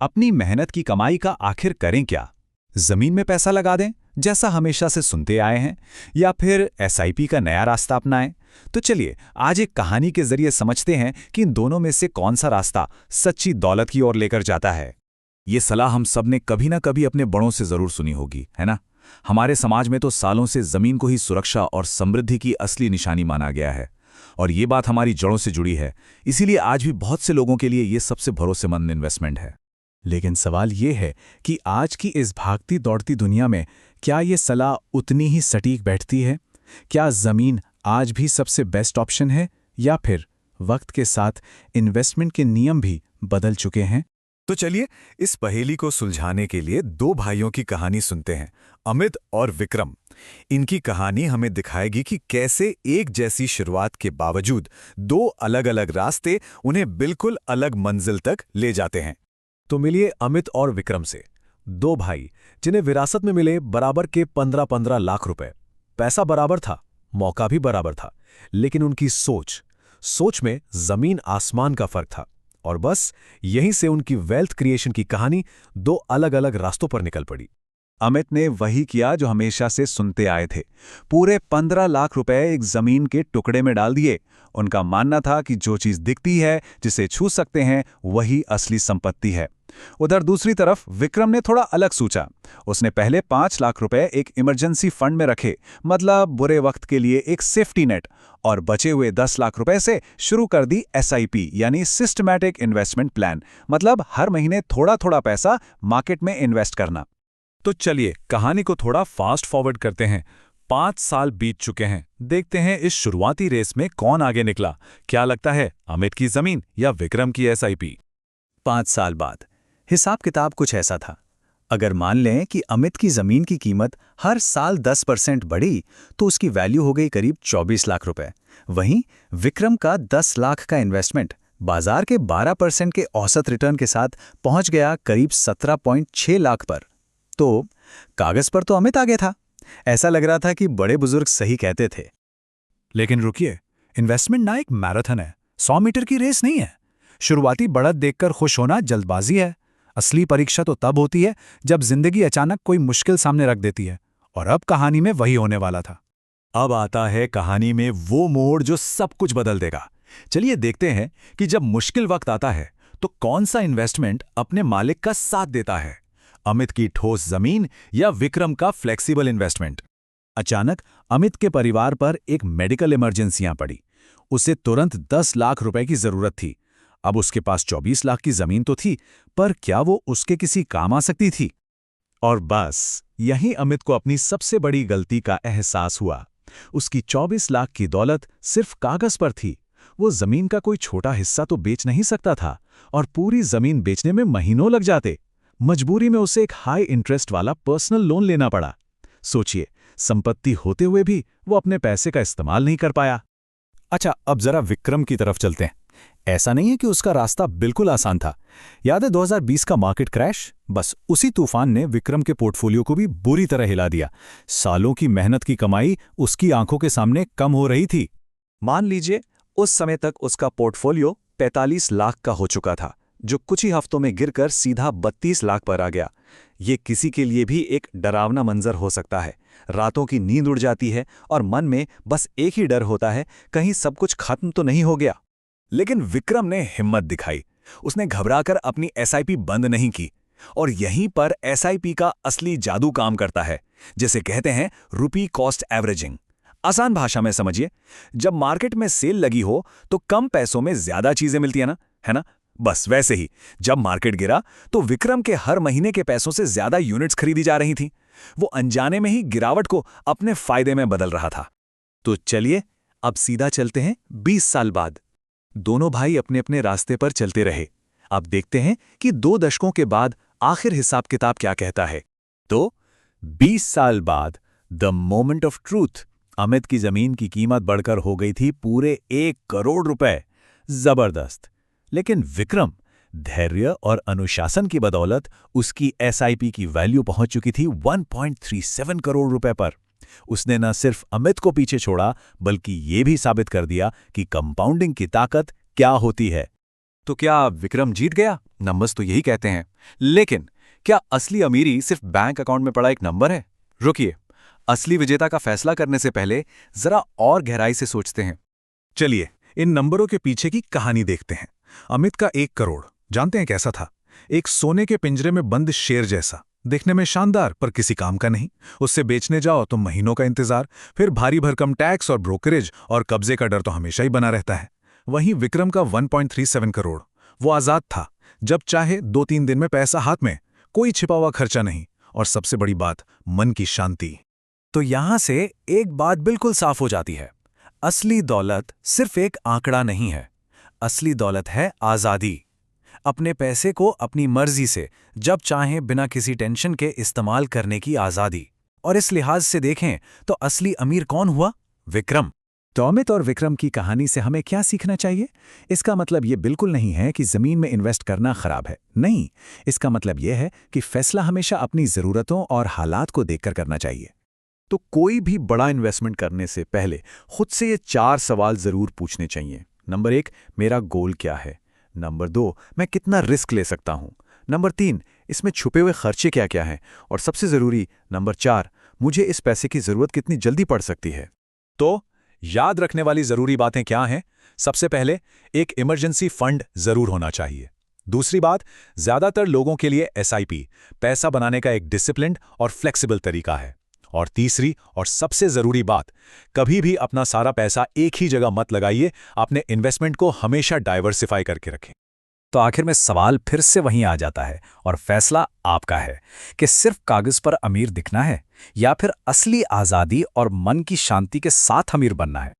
अपनी मेहनत की कमाई का आखिर करें क्या? जमीन में पैसा लगा दें, जैसा हमेशा से सुनते आए हैं, या फिर एसआईपी का नया रास्ता अपनाएं? तो चलिए आज एक कहानी के जरिए समझते हैं कि इन दोनों में से कौन सा रास्ता सच्ची दौलत की ओर लेकर जाता है। ये सलाह हम सब ने कभी ना कभी अपने बड़ों से जरूर सुनी होगी, है ना? हमारे समाज में तो सालों से जमीन को ही सुरक्षा और समृद्धि की असली निशानी माना गया है, और ये बात हमारी जड़ों से जुड़ी है। इसीलिए आज भी बहुत से लोगों के लिए ये सबसे भरोसेमंद इन्वेस्टमेंट है। लेकिन सवाल ये है कि आज की इस भागती दौड़ती दुनिया में क्या ये सलाह उतनी ही सटीक बैठती है? क्या ज़मीन आज भी सबसे बेस्ट ऑप्शन है, या फिर वक्त के साथ इन्वेस्टमेंट के नियम भी बदल चुके हैं? तो चलिए इस पहेली को सुलझाने के लिए दो भाइयों की कहानी सुनते हैं, अमित और विक्रम। इनकी कहानी हमें दिखाएगी कि कैसे एक जैसी शुरुआत के बावजूद दो अलग-अलग रास्ते उन्हें बिल्कुल अलग मंजिल तक ले जाते हैं। तो मिलिए अमित और विक्रम से, दो भाई जिन्हें विरासत में मिले बराबर के 15-15 लाख रुपए। पैसा बराबर था, मौका भी बराबर था, लेकिन उनकी सोच में जमीन आसमान का फर्क था। और बस यहीं से उनकी वेल्थ क्रिएशन की कहानी दो अलग-अलग रास्तों पर निकल पड़ी। अमित ने वही किया जो हमेशा से सुनते आए थे। पूरे 15 लाख रुपए एक जमीन के टुकड़े में डाल दिए। उनका मानना था कि जो चीज दिखती है, जिसे छू सकते हैं, वही असली संपत्ति है। उधर दूसरी तरफ विक्रम ने थोड़ा अलग सोचा। उसने पहले 5 लाख रुपए एक इमरजेंसी फंड में रखे, मतलब बुरे वक्त के लिए एक सेफ्टी नेट, और बचे हुए 10 लाख रुपए से शुरू कर दी एसआईपी यानी सिस्टमैटिक इन्वेस्टमेंट प्लान, मतलब हर महीने थोड़ा थोड़ा पैसा मार्केट में इन्वेस्ट करना। तो चलिए कहानी को थोड़ा फास्ट फॉरवर्ड करते हैं। 5 साल बीत चुके हैं। देखते हैं इस शुरुआती रेस में कौन आगे निकला। क्या लगता है, अमित की जमीन या विक्रम की एसआईपी? 5 साल बाद हिसाब किताब कुछ ऐसा था। अगर मान लें कि अमित की जमीन की कीमत हर साल 10% बढ़ी तो उसकी वैल्यू हो गई करीब 24 लाख रुपए। वहीं विक्रम का 10 लाख का इन्वेस्टमेंट बाजार के 12% के औसत रिटर्न के साथ पहुंच गया करीब 17.6 लाख पर। तो कागज पर तो अमित आगे था। ऐसा लग रहा था कि बड़े बुजुर्ग सही कहते थे। लेकिन रुकिए, इन्वेस्टमेंट ना एक मैराथन है, 100 मीटर की रेस नहीं है। शुरुआती बढ़त देखकर खुश होना जल्दबाजी है। असली परीक्षा तो तब होती है जब जिंदगी अचानक कोई मुश्किल सामने रख देती है, और अब कहानी में वही होने वाला था। अब आता है कहानी में वो मोड़ जो सब कुछ बदल देगा। चलिए देखते हैं कि जब मुश्किल वक्त आता है तो कौन सा इन्वेस्टमेंट अपने मालिक का साथ देता है, अमित की ठोस जमीन या विक्रम का फ्लेक्सिबल इन्वेस्टमेंट। अचानक अमित के परिवार पर एक मेडिकल इमरजेंसियां पड़ी। उसे तुरंत 10 लाख रुपए की जरूरत थी। अब उसके पास 24 लाख की जमीन तो थी, पर क्या वो उसके किसी काम आ सकती थी? और बस यहीं अमित को अपनी सबसे बड़ी गलती का एहसास हुआ। उसकी 24 लाख की दौलत सिर्फ कागज पर थी। वो जमीन का कोई छोटा हिस्सा तो बेच नहीं सकता था, और पूरी जमीन बेचने में महीनों लग जाते। मजबूरी में उसे एक हाई इंटरेस्ट वाला पर्सनल लोन लेना पड़ा। सोचिए, संपत्ति होते हुए भी वो अपने पैसे का इस्तेमाल नहीं कर पाया। अच्छा, अब जरा विक्रम की तरफ चलते हैं। ऐसा नहीं है कि उसका रास्ता बिल्कुल आसान था। याद है 2020 का मार्केट क्रैश? बस उसी तूफान ने विक्रम के पोर्टफोलियो को भी बुरी तरह हिला दिया। सालों की मेहनत की कमाई उसकी आंखों के सामने कम हो रही थी। मान लीजिए उस समय तक उसका पोर्टफोलियो 45 लाख का हो चुका था, जो कुछ ही हफ्तों में गिरकर सीधा 32 लाख पर आ गया। ये किसी के लिए भी एक डरावना मंजर हो सकता है। रातों की नींद उड़ जाती है और मन में बस एक ही डर होता है, कहीं सब कुछ खत्म तो नहीं हो गया। लेकिन विक्रम ने हिम्मत दिखाई। उसने घबराकर अपनी एसआईपी बंद नहीं की, और यहीं पर एसआईपी का असली जादू काम करता है, जिसे कहते हैं रुपी कॉस्ट एवरेजिंग। आसान भाषा में समझिए, जब मार्केट में सेल लगी हो तो कम पैसों में ज्यादा चीजें मिलती है ना? बस वैसे ही जब मार्केट गिरा तो विक्रम के हर महीने के पैसों से ज्यादा यूनिट्स खरीदी जा रही थीं। वो अनजाने में ही गिरावट को अपने फायदे में बदल रहा था। तो चलिए अब सीधा चलते हैं 20 साल बाद। दोनों भाई अपने अपने रास्ते पर चलते रहे। अब देखते हैं कि 2 दशकों के बाद आखिर हिसाब किताब क्या कहता है। तो 20 साल बाद the moment of truth. Amit की जमीन की कीमत बढ़कर हो गई थी पूरे 1 करोड़ रुपए। जबरदस्त। लेकिन विक्रम धैर्य और अनुशासन की बदौलत उसकी एसआईपी की वैल्यू पहुंच चुकी थी 1.37 करोड़ रुपए पर। उसने न सिर्फ अमित को पीछे छोड़ा, बल्कि ये भी साबित कर दिया कि कंपाउंडिंग की ताकत क्या होती है। तो क्या विक्रम जीत गया? नंबर्स तो यही कहते हैं। लेकिन क्या असली अमीरी सिर्फ बैंक अकाउंट में पड़ा एक नंबर है? रुकिए, असली विजेता का फैसला करने से पहले जरा और गहराई से सोचते हैं। चलिए इन नंबरों के पीछे की कहानी देखते हैं। अमित का 1 करोड़, जानते हैं कैसा था? एक सोने के पिंजरे में बंद शेर जैसा, दिखने में शानदार पर किसी काम का नहीं। उससे बेचने जाओ तो महीनों का इंतजार, फिर भारी भरकम टैक्स और ब्रोकरेज और कब्जे का डर तो हमेशा ही बना रहता है। वहीं विक्रम का 1.37 करोड़, वो आजाद था, जब चाहे 2-3 दिन में पैसा हाथ में, कोई छिपा हुआ खर्चा नहीं, और सबसे बड़ी बात, मन की शांति। तो यहां से एक बात बिल्कुल साफ हो जाती है, असली दौलत सिर्फ एक आंकड़ा नहीं है। असली दौलत है आज़ादी। अपने पैसे को अपनी मर्जी से जब चाहें बिना किसी टेंशन के इस्तेमाल करने की आज़ादी। और इस लिहाज से देखें तो असली अमीर कौन हुआ? विक्रम। तो अमित और विक्रम की कहानी से हमें क्या सीखना चाहिए? इसका मतलब ये बिल्कुल नहीं है कि जमीन में इन्वेस्ट करना खराब है। नहीं, इसका मतलब यह है कि फैसला हमेशा अपनी ज़रूरतों और हालात को देखकर करना चाहिए। तो कोई भी बड़ा इन्वेस्टमेंट करने से पहले खुद से ये 4 सवाल जरूर पूछने चाहिए। नंबर 1, मेरा गोल क्या है? नंबर 2, मैं कितना रिस्क ले सकता हूं? नंबर 3, इसमें छुपे हुए खर्चे क्या क्या हैं? और सबसे जरूरी नंबर 4, मुझे इस पैसे की जरूरत कितनी जल्दी पड़ सकती है? तो याद रखने वाली जरूरी बातें क्या हैं? सबसे पहले, एक इमरजेंसी फंड जरूर होना चाहिए। दूसरी बात, ज्यादातर लोगों के लिए एसआईपी पैसा बनाने का एक डिसिप्लिन्ड और फ्लेक्सिबल तरीका है। और तीसरी और सबसे जरूरी बात, कभी भी अपना सारा पैसा एक ही जगह मत लगाइए, अपने इन्वेस्टमेंट को हमेशा डाइवर्सिफाई करके रखें। तो आखिर में सवाल फिर से वहीं आ जाता है और फैसला आपका है कि सिर्फ कागज पर अमीर दिखना है या फिर असली आज़ादी और मन की शांति के साथ अमीर बनना है।